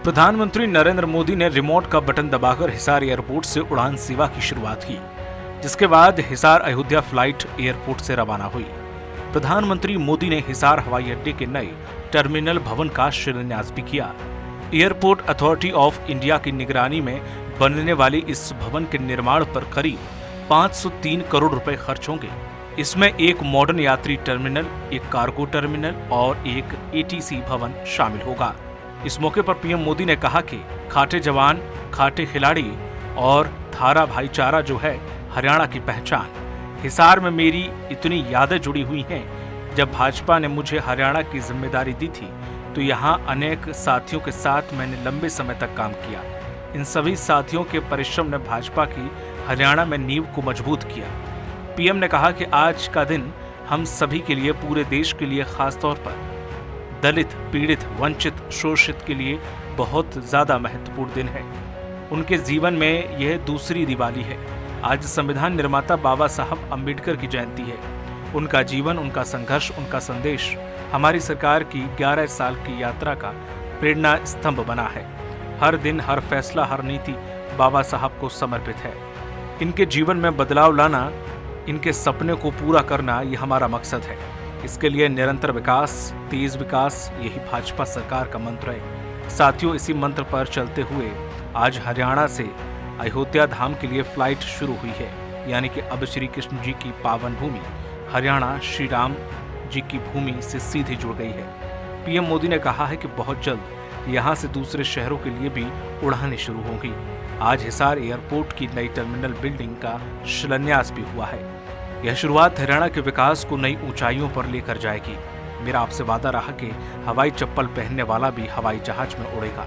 प्रधानमंत्री नरेंद्र मोदी ने रिमोट का बटन दबाकर हिसार एयरपोर्ट से उड़ान सेवा की शुरुआत की, जिसके बाद हिसार अयोध्या फ्लाइट एयरपोर्ट से रवाना हुई। प्रधानमंत्री मोदी ने हिसार हवाई अड्डे के नए टर्मिनल भवन का शिलान्यास भी किया। एयरपोर्ट अथॉरिटी ऑफ इंडिया की निगरानी में बनने वाले इस भवन के निर्माण पर करीब 503 करोड़ रुपए खर्च होंगे। इसमें एक मॉडर्न यात्री टर्मिनल, एक कार्गो टर्मिनल और एक एटीसी भवन शामिल होगा। इस मौके पर पीएम मोदी ने कहा कि खाटे जवान, खाटे खिलाड़ी और धारा भाईचारा जो है हरियाणा की पहचान। हिसार में मेरी इतनी यादें जुड़ी हुई हैं। जब भाजपा ने मुझे हरियाणा की जिम्मेदारी दी थी तो यहाँ अनेक साथियों के साथ मैंने लंबे समय तक काम किया। इन सभी साथियों के परिश्रम ने भाजपा की हरियाणा में नींव को मजबूत किया। पीएम ने कहा कि आज का दिन हम सभी के लिए, पूरे देश के लिए, खासतौर पर दलित, पीड़ित, वंचित, शोषित के लिए बहुत ज्यादा महत्वपूर्ण दिन है। उनके जीवन में यह दूसरी दिवाली है। आज संविधान निर्माता बाबा साहब अम्बेडकर की जयंती है। उनका जीवन, उनका संघर्ष, उनका संदेश हमारी सरकार की 11 साल की यात्रा का प्रेरणा स्तंभ बना है। हर दिन, हर फैसला, हर नीति बाबा साहब को समर्पित है। इनके जीवन में बदलाव लाना, इनके सपने को पूरा करना, ये हमारा मकसद है। इसके लिए निरंतर विकास, तेज विकास, यही भाजपा सरकार का मंत्र है। साथियों, इसी मंत्र पर चलते हुए आज हरियाणा से अयोध्या धाम के लिए फ्लाइट शुरू हुई है, यानी कि अब श्री कृष्ण जी की पावन भूमि हरियाणा श्री राम जी की भूमि से सीधी जुड़ गई है। पीएम मोदी ने कहा है कि बहुत जल्द यहाँ से दूसरे शहरों के लिए भी उड़ानें शुरू होंगी। आज हिसार एयरपोर्ट की नई टर्मिनल बिल्डिंग का शिलान्यास भी हुआ है। यह शुरुआत हरियाणा के विकास को नई ऊंचाइयों पर लेकर जाएगी। मेरा आपसे वादा रहा कि हवाई चप्पल पहनने वाला भी हवाई जहाज में उड़ेगा।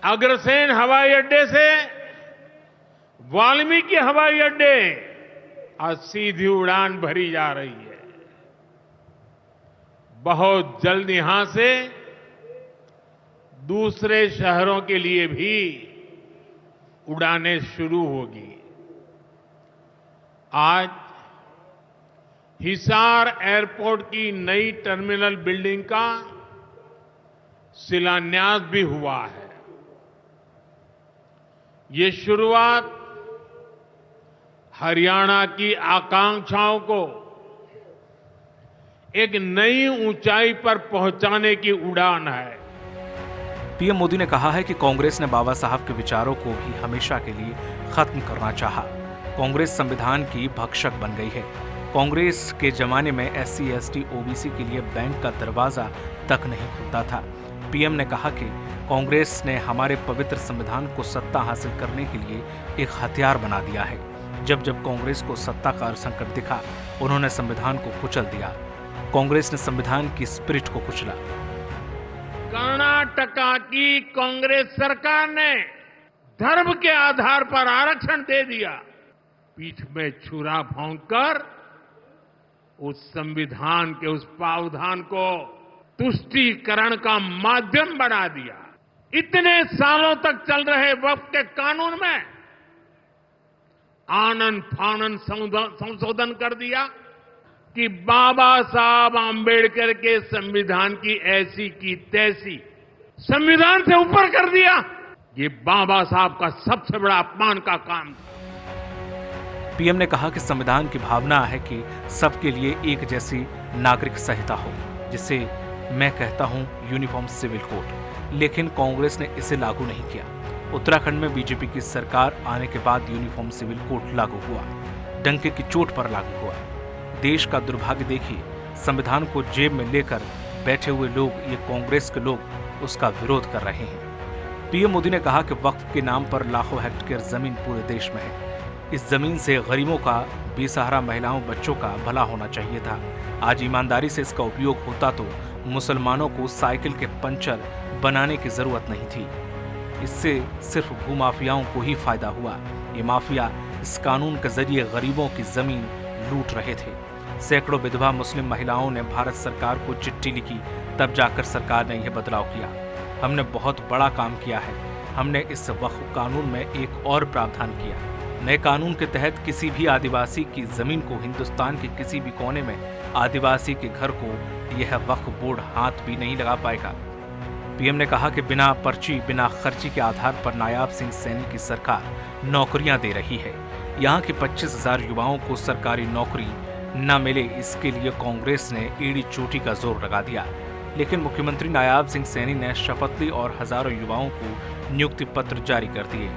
अग्रसेन हवाई अड्डे से वाल्मीकि हवाई अड्डे आज सीधी उड़ान भरी जा रही है। बहुत जल्द यहां से दूसरे शहरों के लिए भी उड़ानें शुरू होगी। आज हिसार एयरपोर्ट की नई टर्मिनल बिल्डिंग का शिलान्यास भी हुआ है। ये शुरुआत हरियाणा की आकांक्षाओं को एक नई ऊंचाई पर पहुंचाने की उड़ान है। पीएम मोदी ने कहा है कि कांग्रेस ने बाबा साहब के विचारों को भी हमेशा के लिए खत्म करना चाहा। कांग्रेस संविधान की भक्षक बन गई है। कांग्रेस के जमाने में SC, ST, OBC के लिए बैंक का दरवाजा तक नहीं खुलता था। पीएम ने कहा कि कांग्रेस ने हमारे पवित्र संविधान को सत्ता हासिल करने के लिए एक हथियार बना दिया है। जब जब कांग्रेस को सत्ता का संकट दिखा, उन्होंने संविधान को कुचल दिया। कांग्रेस ने संविधान की स्पिरिट को कुचला। कर्नाटका की कांग्रेस सरकार ने धर्म के आधार पर आरक्षण दे दिया। पीठ में छुरा भोंककर उस संविधान के उस प्रावधान को तुष्टीकरण का माध्यम बना दिया। इतने सालों तक चल रहे वक्फ के कानून में आनन फानन संशोधन कर दिया कि बाबा साहब आम्बेडकर के संविधान की ऐसी की तैसी संविधान से ऊपर कर दिया। ये बाबा साहब का सबसे बड़ा अपमान का काम था। पीएम ने कहा कि संविधान की भावना है कि सबके लिए एक जैसी नागरिक संहिता हो, जिसे मैं कहता हूं यूनिफॉर्म सिविल कोड। लेकिन कांग्रेस ने इसे लागू नहीं किया। उत्तराखंड में बीजेपी की सरकार आने के बाद यूनिफॉर्म सिविल कोड लागू हुआ, डंके की चोट पर लागू हुआ। देश का दुर्भाग्य देखिए, संविधान को जेब में लेकर बैठे हुए लोग, ये कांग्रेस के लोग, उसका विरोध कर रहे हैं। पीएम मोदी ने कहा कि वक्फ के नाम पर लाखों हेक्टेयर जमीन पूरे देश में है। इस जमीन से गरीबों का, बेसहारा महिलाओं, बच्चों का भला होना चाहिए था। आज ईमानदारी से इसका उपयोग होता तो मुसलमानों को साइकिल के पंचर बनाने की जरूरत नहीं थी। इससे सिर्फ भूमाफियाओं को ही फायदा हुआ। ये माफिया इस कानून के जरिए गरीबों की जमीन लूट रहे थे। सैकड़ों विधवा मुस्लिम महिलाओं ने भारत सरकार को चिट्ठी लिखी, तब जाकर सरकार ने यह बदलाव किया। हमने बहुत बड़ा काम किया है। हमने इस वक्फ कानून में एक और प्रावधान किया। नए कानून के तहत किसी भी आदिवासी की जमीन को, हिंदुस्तान के किसी भी कोने में आदिवासी के घर को यह वक्फ बोर्ड हाथ भी नहीं लगा पाएगा। पीएम ने कहा कि बिना पर्ची बिना खर्ची के आधार पर नायाब सिंह सैनी की सरकार नौकरियां दे रही है। यहां के 25,000 युवाओं को सरकारी नौकरी न मिले, इसके लिए कांग्रेस ने एड़ी चोटी का जोर लगा दिया। लेकिन मुख्यमंत्री नायाब सिंह सैनी ने शपथ ली और हजारों युवाओं को नियुक्ति पत्र जारी कर दिए।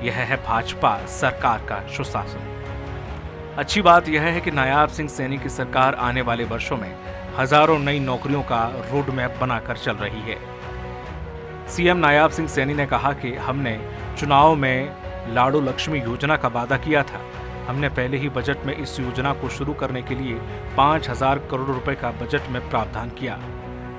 यह है भाजपा सरकार का सुशासन। अच्छी बात यह है कि नायाब सिंह सैनी की सरकार आने वाले वर्षों में हजारों नई नौकरियों का रोड मैप बनाकर चल रही है। सीएम नायाब सिंह सैनी ने कहा कि हमने चुनाव में लाडो लक्ष्मी योजना का वादा किया था। हमने पहले ही बजट में इस योजना को शुरू करने के लिए 5,000 करोड़ रुपए का बजट में प्रावधान किया।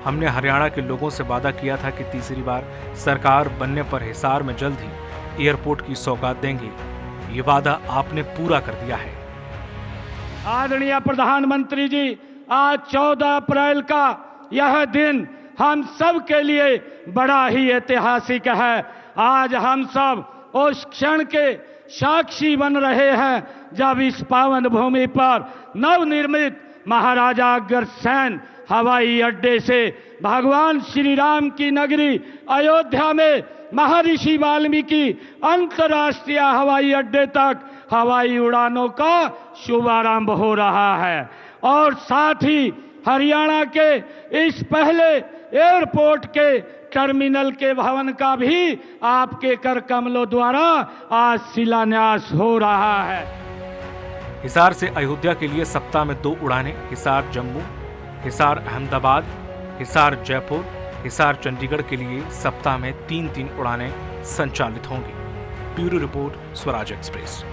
हमने हरियाणा के लोगों से वादा किया था कि तीसरी बार सरकार बनने पर हिसार में जल्द ही एयरपोर्ट की सौगात देंगे। ये वादा आपने पूरा कर दिया है। आदरणीय प्रधानमंत्री जी, आज 14 अप्रैल का यह दिन हम सब के लिए बड़ा ही ऐतिहासिक है। आज हम सब उस क्षण के साक्षी बन रहे हैं जब इस पावन भूमि पर नवनिर्मित महाराजा अग्रसेन हवाई अड्डे से भगवान श्री राम की नगरी अयोध्या में महर्षि वाल्मीकि अंतर्राष्ट्रीय हवाई अड्डे तक हवाई उड़ानों का शुभारंभ हो रहा है। और साथ ही हरियाणा के इस पहले एयरपोर्ट के टर्मिनल के भवन का भी आपके कर कमलों द्वारा आज शिलान्यास हो रहा है। हिसार से अयोध्या के लिए सप्ताह में 2 उड़ानें, हिसार जम्मू, हिसार अहमदाबाद, हिसार जयपुर, हिसार चंडीगढ़ के लिए सप्ताह में 3-3 उड़ानें संचालित होंगी। Bureau report, Swaraj express.